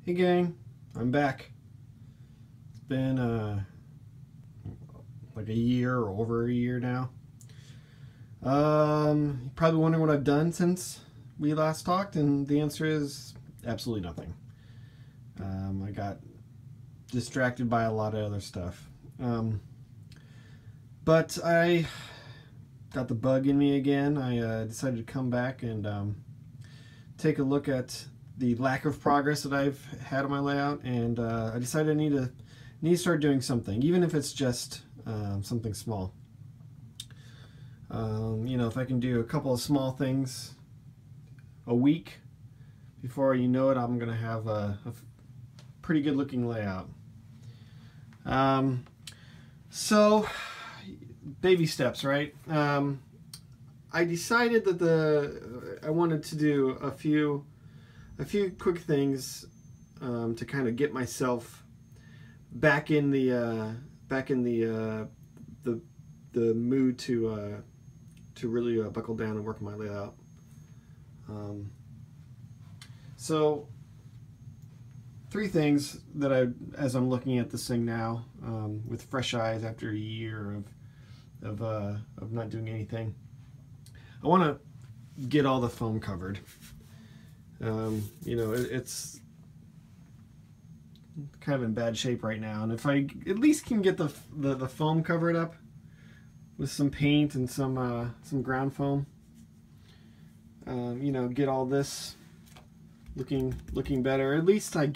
Hey gang, I'm back. It's been like a year or over a year now. You're probably wondering what I've done since we last talked, and the answer is absolutely nothing. I got distracted by a lot of other stuff. But I got the bug in me again. I decided to come back and take a look at the lack of progress that I've had on my layout, and I decided I need to start doing something, even if it's just something small. You know, if I can do a couple of small things a week, before you know it, I'm gonna have a pretty good looking layout. So baby steps, right? I decided that I wanted to do a few quick things to kind of get myself back in the mood to really buckle down and work my layout. So three things that as I'm looking at this thing now with fresh eyes after a year of not doing anything. I want to get all the foam covered. You know, it's kind of in bad shape right now, and if I at least can get the foam covered up with some paint and some ground foam, you know, get all this looking better. At least I'm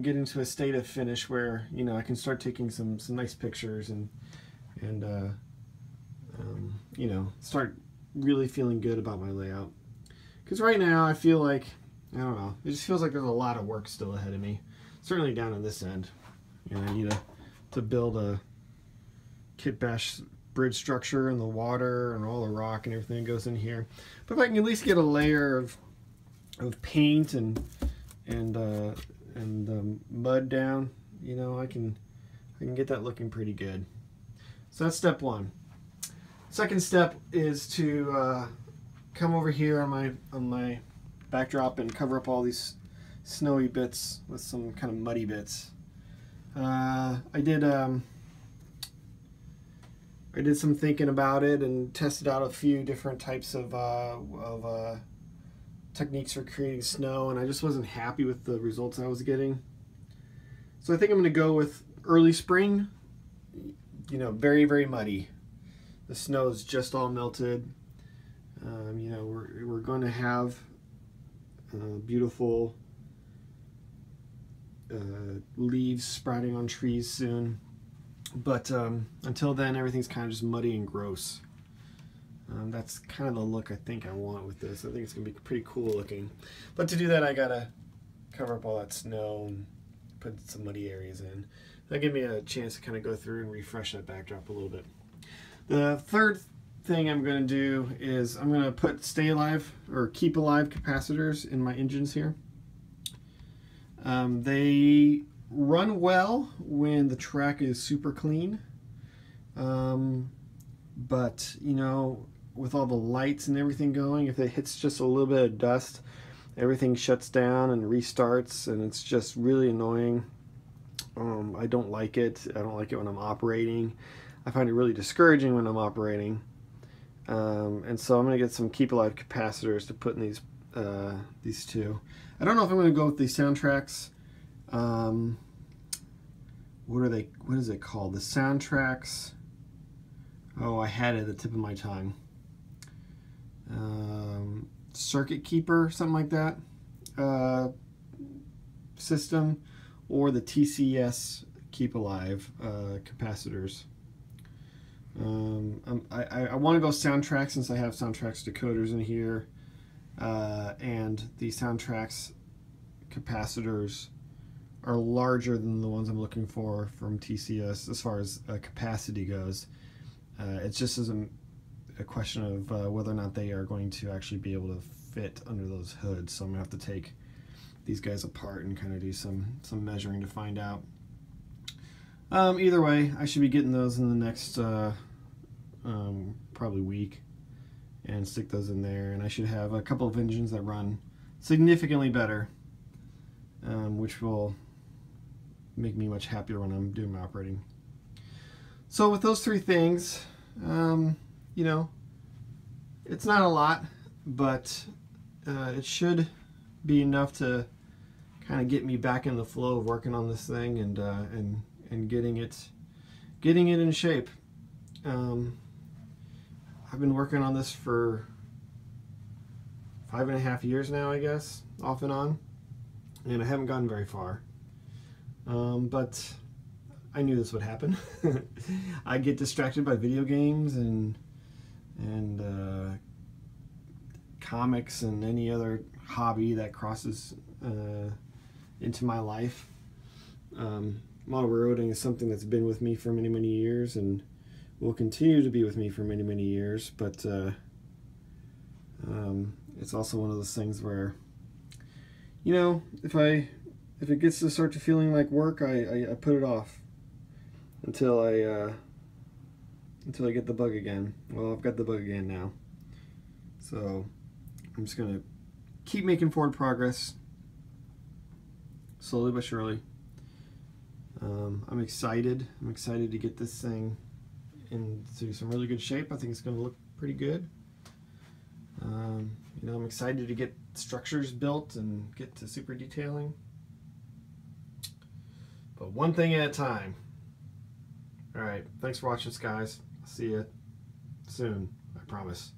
getting to a state of finish where, you know, I can start taking some nice pictures and you know, start really feeling good about my layout. Because right now I feel like, I don't know, it just feels like there's a lot of work still ahead of me. Certainly down on this end. You know, I need to build a kit bash bridge structure and the water and all the rock and everything that goes in here. But if I can at least get a layer of paint and mud down, you know, I can get that looking pretty good. So that's step one. Second step is to come over here on my backdrop and cover up all these snowy bits with some kind of muddy bits. I did some thinking about it and tested out a few different types of techniques for creating snow, and I just wasn't happy with the results I was getting. So I think I'm going to go with early spring. You know, very, very muddy. The snow is just all melted. You know, we're going to have beautiful leaves sprouting on trees soon, but until then, everything's kind of just muddy and gross. That's kind of the look I think I want with this. I think it's going to be pretty cool looking. But to do that, I gotta cover up all that snow and put some muddy areas in. That'll give me a chance to kind of go through and refresh that backdrop a little bit. The third thing I'm going to do is I'm going to put stay alive or keep alive capacitors in my engines here. They run well when the track is super clean, but you know, with all the lights and everything going, if it hits just a little bit of dust, everything shuts down and restarts, and it's just really annoying. I don't like it. I don't like it when I'm operating. I find it really discouraging when I'm operating. And so I'm going to get some keep alive capacitors to put in these two. I don't know if I'm going to go with these Soundtrax. What are they? What is it called? The Soundtrax. Oh, I had it at the tip of my tongue. Circuit Keeper, something like that. System, or the TCS Keep Alive capacitors. I want to go Soundtrax since I have Soundtrax decoders in here, and the Soundtrax capacitors are larger than the ones I'm looking for from TCS as far as capacity goes. It's just as a question of whether or not they are going to actually be able to fit under those hoods. So I'm gonna have to take these guys apart and kind of do some measuring to find out. Either way, I should be getting those in the next probably week, and stick those in there, and I should have a couple of engines that run significantly better which will make me much happier when I'm doing my operating. So with those three things, you know, it's not a lot, but it should be enough to kind of get me back in the flow of working on this thing and getting it in shape. I've been working on this for 5.5 years now, I guess, off and on, and I haven't gotten very far. But I knew this would happen. I get distracted by video games and comics and any other hobby that crosses into my life. Model railroading is something that's been with me for many, many years and will continue to be with me for many, many years, but it's also one of those things where, you know, if it gets to start to feeling like work, I put it off until I get the bug again. Well, I've got the bug again now, so I'm just gonna keep making forward progress, slowly but surely. I'm excited. I'm excited to get this thing into some really good shape. I think it's going to look pretty good. You know, I'm excited to get structures built and get to super detailing. But one thing at a time. All right. Thanks for watching, guys. I'll see you soon. I promise.